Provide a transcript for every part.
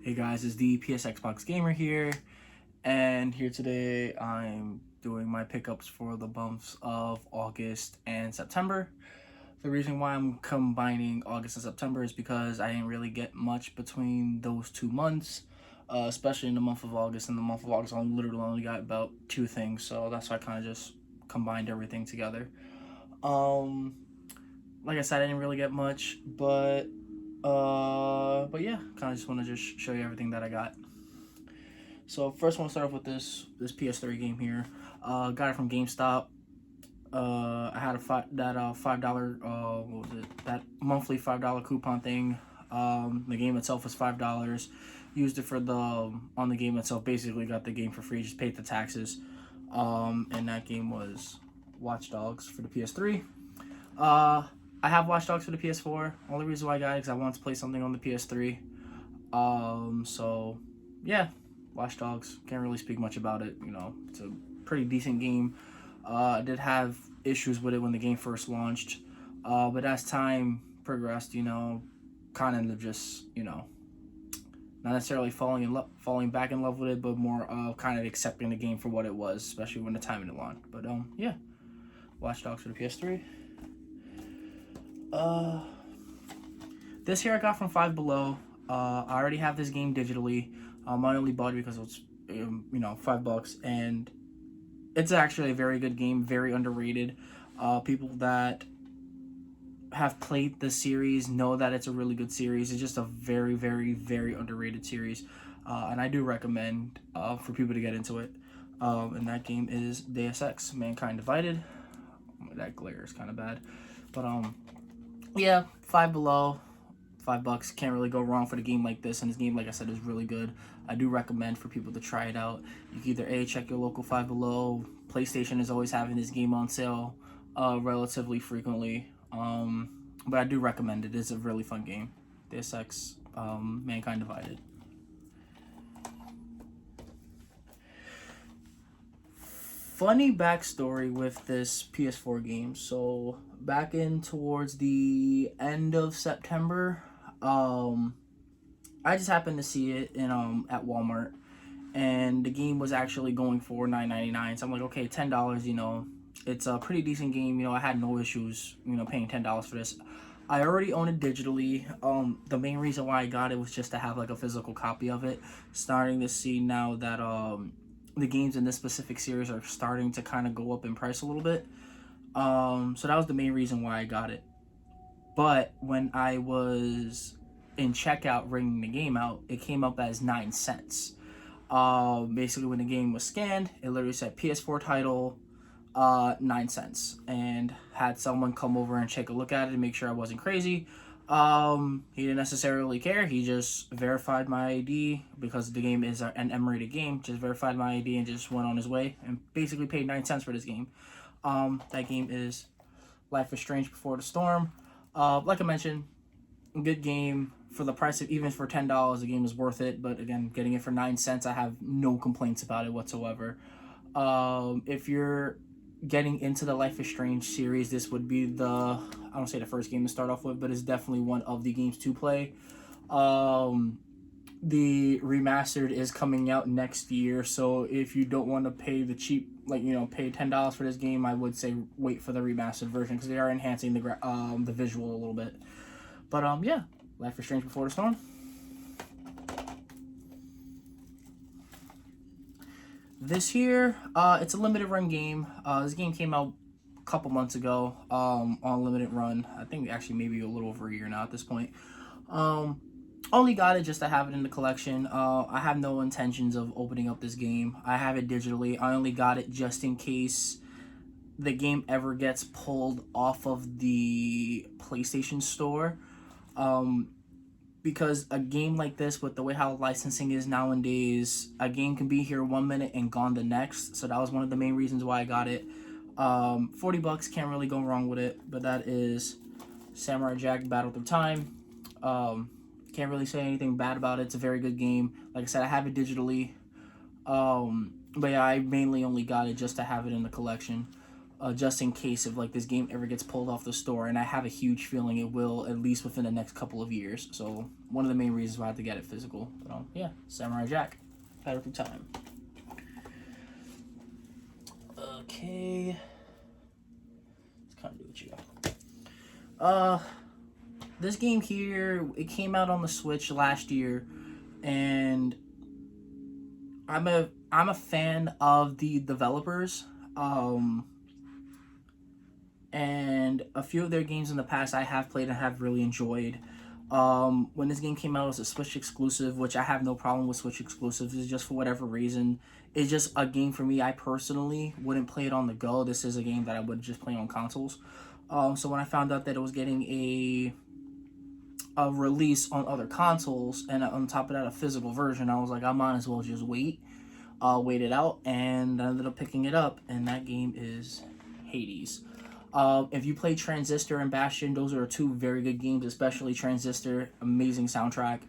Hey guys, it's the PS Xbox Gamer here, and here today I'm doing my pickups for the months of August and September. The reason why I'm combining August and September is because I didn't really get much between those 2 months, especially in the month of August. In the month of August, I literally only got about 2 things, so that's why I kind of just combined everything together. Like I said, I didn't really get much, but yeah, kind of just want to just show you everything that I got. So first, I want to start off with this PS3 game here. Got it from GameStop. I had $5 what was it, that monthly $5 coupon thing. The game itself was $5. Used it for the on the game itself. Basically, got the game for free. Just paid the taxes. And that game was Watch Dogs for the PS3. I have Watch Dogs for the PS4. Only reason why I got it is I wanted to play something on the PS3. So yeah, Watch Dogs. Can't really speak much about it. You know, it's a pretty decent game. I did have issues with it when the game first launched, but as time progressed, you know, kind of just, you know, not necessarily falling back in love with it, but more kind of accepting the game for what it was, especially when the time it launched. But yeah, Watch Dogs for the PS3. This here I got from Five Below. I already have this game digitally. I only bought it because it was, you know, $5, and it's actually a very good game, very underrated. People that have played the series know that it's a really good series. It's just a very, very, very underrated series, and I do recommend for people to get into it. And that game is Deus Ex: Mankind Divided. That glare is kind of bad, but yeah, Five Below, $5. Can't really go wrong for the game like this, and this game, like I said, is really good. I do recommend for people to try it out. You can either check your local Five Below. PlayStation is always having this game on sale relatively frequently, but I do recommend it. It's a really fun game. Deus Ex, Mankind Divided. Funny backstory with this PS4 game. So back in towards the end of September, I just happened to see it in at Walmart, and the game was actually going for $9.99. So I'm like, okay, $10. You know, it's a pretty decent game. You know, I had no issues, you know, paying $10 for this. I already own it digitally. The main reason why I got it was just to have like a physical copy of it. Starting to see now that the games in this specific series are starting to kind of go up in price a little bit. So that was the main reason why I got it. But when I was in checkout ringing the game out, it came up as 9 cents. Basically, when the game was scanned, it literally said PS4 title, 9 cents, and had someone come over and take a look at it and make sure I wasn't crazy. He didn't necessarily care. He just verified my ID because the game is an M-rated game. Just verified my ID and just went on his way and basically paid 9 cents for this game. That game is Life is Strange Before the Storm. Like I mentioned, good game for the price of, even for $10, the game is worth it. But again, getting it for 9 cents, I have no complaints about it whatsoever. If you're getting into the Life is Strange series, this would be I don't say the first game to start off with, but it's definitely one of the games to play. The remastered is coming out next year, so if you don't want to pay the cheap, like, you know, pay $10 for this game, I would say wait for the remastered version because they are enhancing the visual a little bit. But yeah, Life is Strange Before the Storm. This here, it's a limited run game. This game came out a couple months ago on limited run. I think actually maybe a little over a year now at this point. Only got it just to have it in the collection. I have no intentions of opening up this game. I have it digitally. I only got it just in case the game ever gets pulled off of the PlayStation Store. Because a game like this, with the way how licensing is nowadays, a game can be here 1 minute and gone the next. So that was one of the main reasons why I got it. $40, can't really go wrong with it. But that is Samurai Jack Battle Through Time. Can't really say anything bad about it. It's a very good game. Like I said, I have it digitally. But yeah, I mainly only got it just to have it in the collection. just in case if like this game ever gets pulled off the store, and I have a huge feeling it will, at least within the next couple of years. So one of the main reasons why I had to get it physical. But yeah, Samurai Jack, Battle Through Time. Okay, let's kind of do what you got. This game here, it came out on the Switch last year, and I'm a fan of the developers. And a few of their games in the past I have played and have really enjoyed. When this game came out, it was a Switch exclusive, which I have no problem with Switch exclusives. It's just for whatever reason, it's just a game for me. I personally wouldn't play it on the go. This is a game that I would just play on consoles. So when I found out that it was getting a release on other consoles, and on top of that a physical version, I was like, I might as well just wait it out, and I ended up picking it up, and that game is Hades. If you play Transistor and Bastion, those are two very good games, especially Transistor, amazing soundtrack.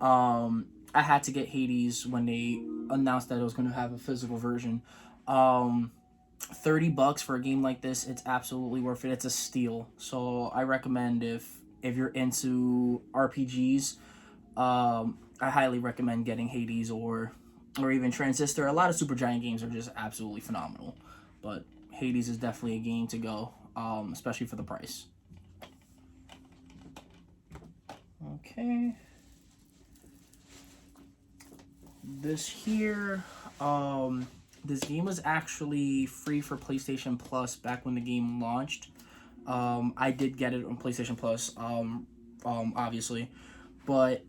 I had to get Hades when they announced that it was going to have a physical version. $30 for a game like this, it's absolutely worth it. It's a steal. So I recommend if you're into RPGs, I highly recommend getting Hades or even Transistor. A lot of Supergiant games are just absolutely phenomenal, but Hades is definitely a game to go, especially for the price. Okay. This here, this game was actually free for PlayStation Plus back when the game launched. I did get it on PlayStation Plus, obviously, but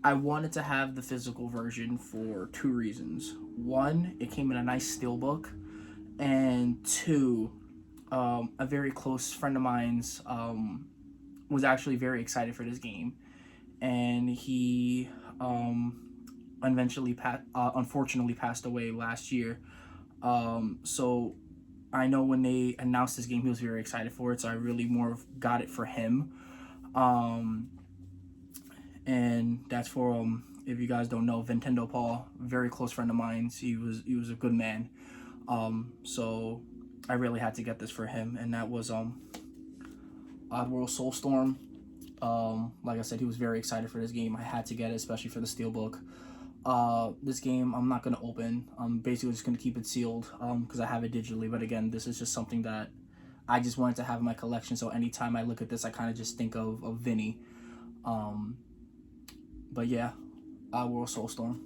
I wanted to have the physical version for two reasons. One, it came in a nice steelbook, and two, a very close friend of mine's was actually very excited for this game, and he eventually unfortunately passed away last year. So I know when they announced this game, he was very excited for it, so I really more got it for him. And that's for if you guys don't know, Nintendo Paul, very close friend of mine. He was a good man. So I really had to get this for him, and that was Oddworld Soulstorm. Like I said, he was very excited for this game. I had to get it, especially for the steelbook. This game I'm not gonna open. I'm basically just gonna keep it sealed because I have it digitally. But again, this is just something that I just wanted to have in my collection. So anytime I look at this, I kind of just think of Vinny. But yeah, Oddworld Soulstorm.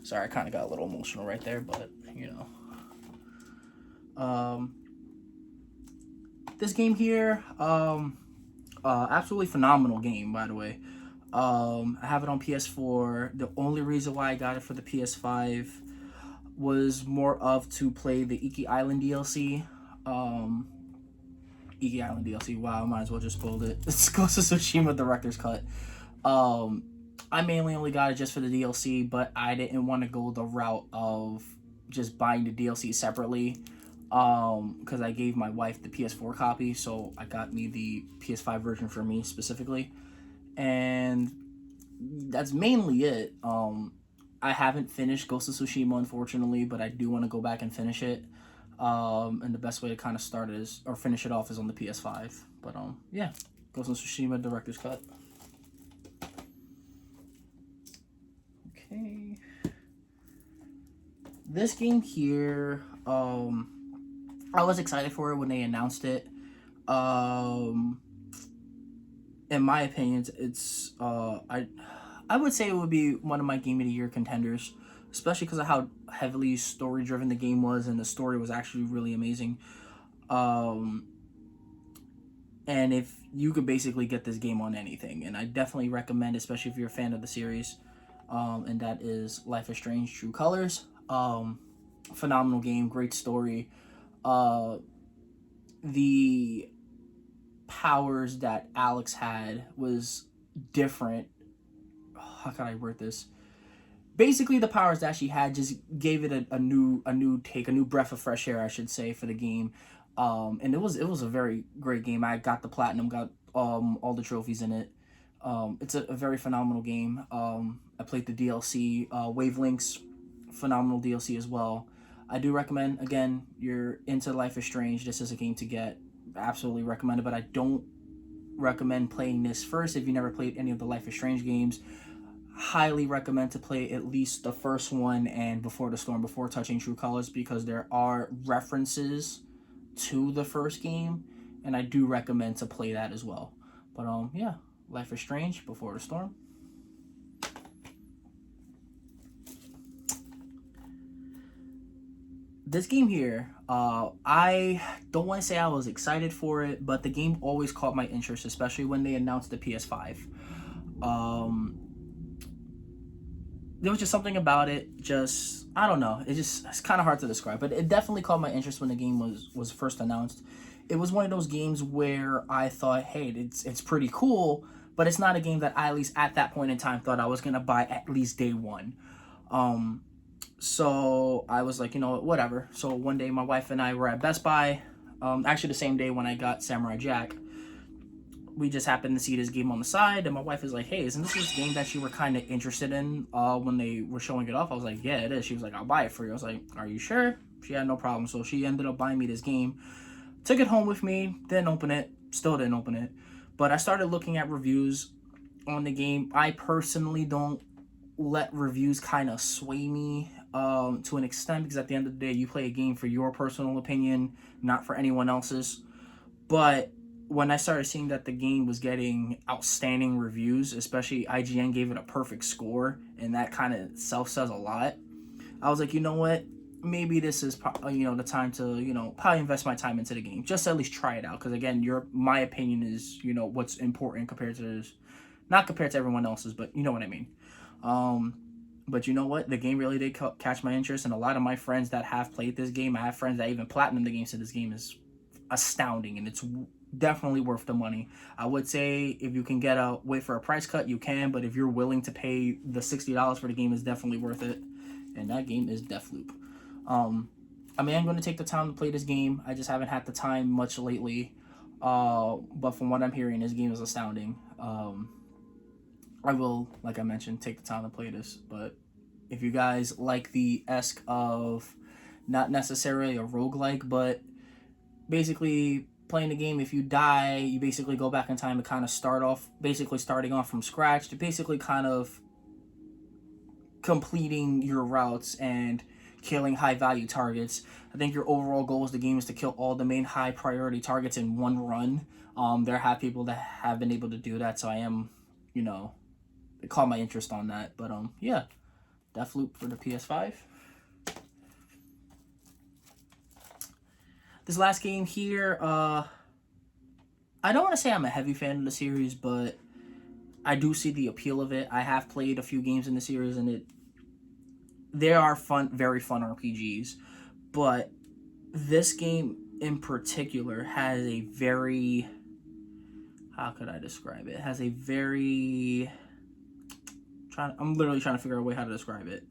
Sorry, I kind of got a little emotional right there, but you know. This game here, absolutely phenomenal game, by the way. I have it on PS4. The only reason why I got it for the PS5 was more of to play the Iki Island DLC. Iki Island DLC, wow, I might as well just spoiled it. It's Ghost of Tsushima Director's Cut. I mainly only got it just for the DLC, but I didn't want to go the route of just buying the DLC separately, because I gave my wife the PS4 copy, so I got me the PS5 version for me specifically, and that's mainly it. I haven't finished Ghost of Tsushima, unfortunately, but I do want to go back and finish it. And the best way to kind of start it is, or finish it off, is on the PS5. But yeah, Ghost of Tsushima Director's Cut. Okay. This game here, I was excited for it when they announced it. In my opinion, it's I would say it would be one of my Game of the Year contenders, especially because of how heavily story driven the game was, and the story was actually really amazing. And if you could basically get this game on anything, and I definitely recommend, especially if you're a fan of the series, and that is Life is Strange: True Colors. Phenomenal game, great story. The powers that Alex had was different. How can I word this? Basically, the powers that she had just gave it a new take, a new breath of fresh air, I should say, for the game. And it was a very great game. I got the platinum, got all the trophies in it. It's a very phenomenal game. I played the DLC, Wavelengths, phenomenal DLC as well. I do recommend, again, you're into Life is Strange, this is a game to get. Absolutely recommend it, but I don't recommend playing this first if you never played any of the Life is Strange games. Highly recommend to play at least the first one and Before the Storm before touching True Colors, because there are references to the first game, and I do recommend to play that as well. But yeah, Life is Strange, Before the Storm. This game here, I don't want to say I was excited for it, but the game always caught my interest, especially when they announced the PS5. There was just something about it, just, I don't know, it's kind of hard to describe, but it definitely caught my interest when the game was first announced. It was one of those games where I thought, hey, it's pretty cool, but it's not a game that I, at least at that point in time, thought I was going to buy at least day one. So I was like, you know what, whatever. So one day my wife and I were at Best Buy, actually the same day when I got Samurai Jack. We just happened to see this game on the side, and my wife is like, hey, isn't this game that you were kind of interested in when they were showing it off? I was like, yeah, it is. She was like, I'll buy it for you. I was like, are you sure? She had no problem. So she ended up buying me this game. Took it home with me, didn't open it, still didn't open it. But I started looking at reviews on the game. I personally don't let reviews kind of sway me to an extent, because at the end of the day, you play a game for your personal opinion, not for anyone else's. But when I started seeing that the game was getting outstanding reviews, especially IGN gave it a perfect score, and that kind of itself says a lot, I was like, you know what? Maybe this is, the time to, probably invest my time into the game. Just at least try it out. Because, again, my opinion is, what's important compared to this. Not compared to everyone else's, but you know what I mean. But you know what? The game really did catch my interest. And a lot of my friends that have played this game, I have friends that even platinum the game, said this game is astounding. And it's definitely worth the money. I would say if you can wait for a price cut, you can. But if you're willing to pay the $60 for the game, it's definitely worth it. And that game is Deathloop. I'm going to take the time to play this game. I just haven't had the time much lately. But from what I'm hearing, this game is astounding. I will, like I mentioned, take the time to play this. But if you guys like the esque of not necessarily a roguelike, but basically playing the game, if you die, you basically go back in time and kind of starting off from scratch to basically kind of completing your routes and killing high value targets. I think your overall goal of the game is to kill all the main high priority targets in one run. There have people that have been able to do that, so I am, it caught my interest on that. But yeah, Deathloop for the PS5. This last game here, I don't want to say I'm a heavy fan of the series, but I do see the appeal of it. I have played a few games in the series, and they are fun, very fun RPGs. But this game in particular has a very, how could I describe it? It has a very, I'm literally trying to figure out a way how to describe it.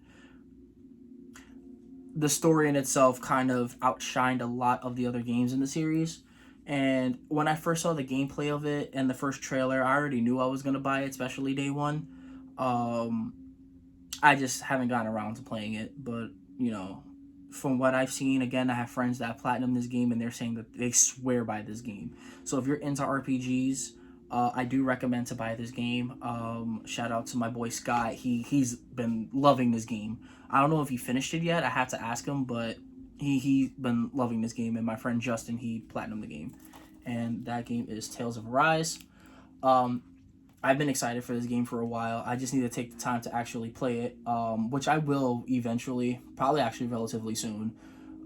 The story in itself kind of outshined a lot of the other games in the series. And when I first saw the gameplay of it and the first trailer, I already knew I was going to buy it, especially day one. I just haven't gotten around to playing it. But, from what I've seen, again, I have friends that platinum this game, and they're saying that they swear by this game. So if you're into RPGs, I do recommend to buy this game. Shout out to my boy Scott. He's been loving this game. I don't know if he finished it yet. I have to ask him, but he's been loving this game. And my friend Justin, he platinumed the game. And that game is Tales of Arise. I've been excited for this game for a while. I just need to take the time to actually play it, which I will eventually, probably actually relatively soon.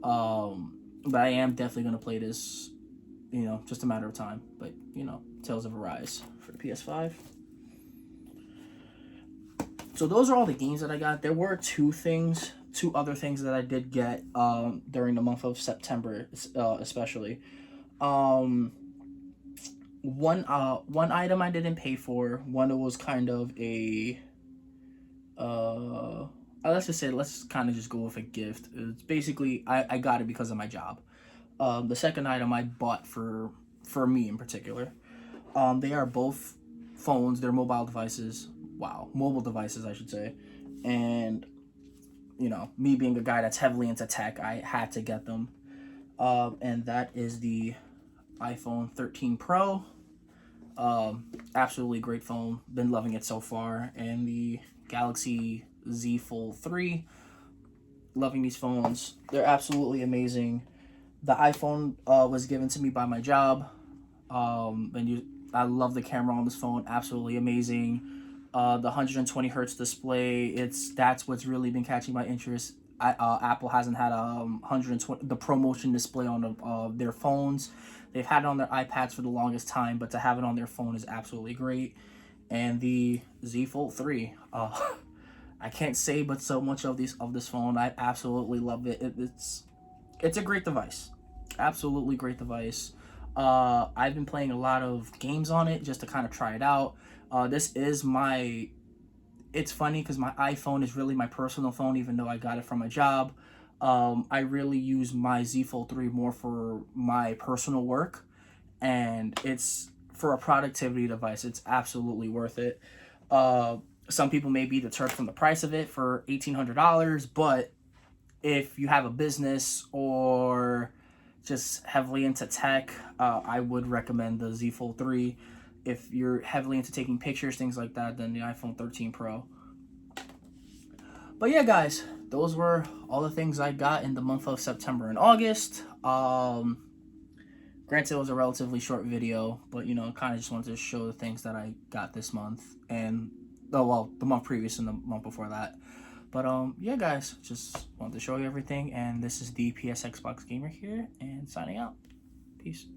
But I am definitely going to play this, just a matter of time. But, Tales of Arise for the PS5. So those are all the games that I got. There were two other things that I did get during the month of September, especially. One item I didn't pay for. One was kind of a let's kind of just go with a gift. It's basically I got it because of my job. The second item I bought for me in particular. They are both phones. They're mobile devices. Wow, mobile devices, I should say. And you know, me being a guy that's heavily into tech, I had to get them. And that is the iPhone 13 Pro. Absolutely great phone. Been loving it so far. And the Galaxy Z Fold 3. Loving these phones. They're absolutely amazing. The iPhone was given to me by my job. I love the camera on this phone. Absolutely amazing. The 120 hertz display. That's what's really been catching my interest. Apple hasn't had a 120 the ProMotion display on their phones. They've had it on their iPads for the longest time, but to have it on their phone is absolutely great. And the Z Fold 3. I can't say but so much of this phone. I absolutely love it. It's a great device. Absolutely great device. I've been playing a lot of games on it just to kind of try it out. This is my... It's funny because my iPhone is really my personal phone, even though I got it from my job. I really use my Z Fold 3 more for my personal work. And it's for a productivity device. It's absolutely worth it. Some people may be deterred from the price of it for $1,800, but if you have a business or just heavily into tech, I would recommend the Z Fold 3. If you're heavily into taking pictures, things like that, then the iPhone 13 Pro. But yeah, guys, those were all the things I got in the month of September and August. Granted, it was a relatively short video, but, you know, kind of just wanted to show the things that I got this month. And, oh, well, the month previous and the month before that. But, yeah, guys, just wanted to show you everything. And this is the PS Xbox Gamer here, and signing out. Peace.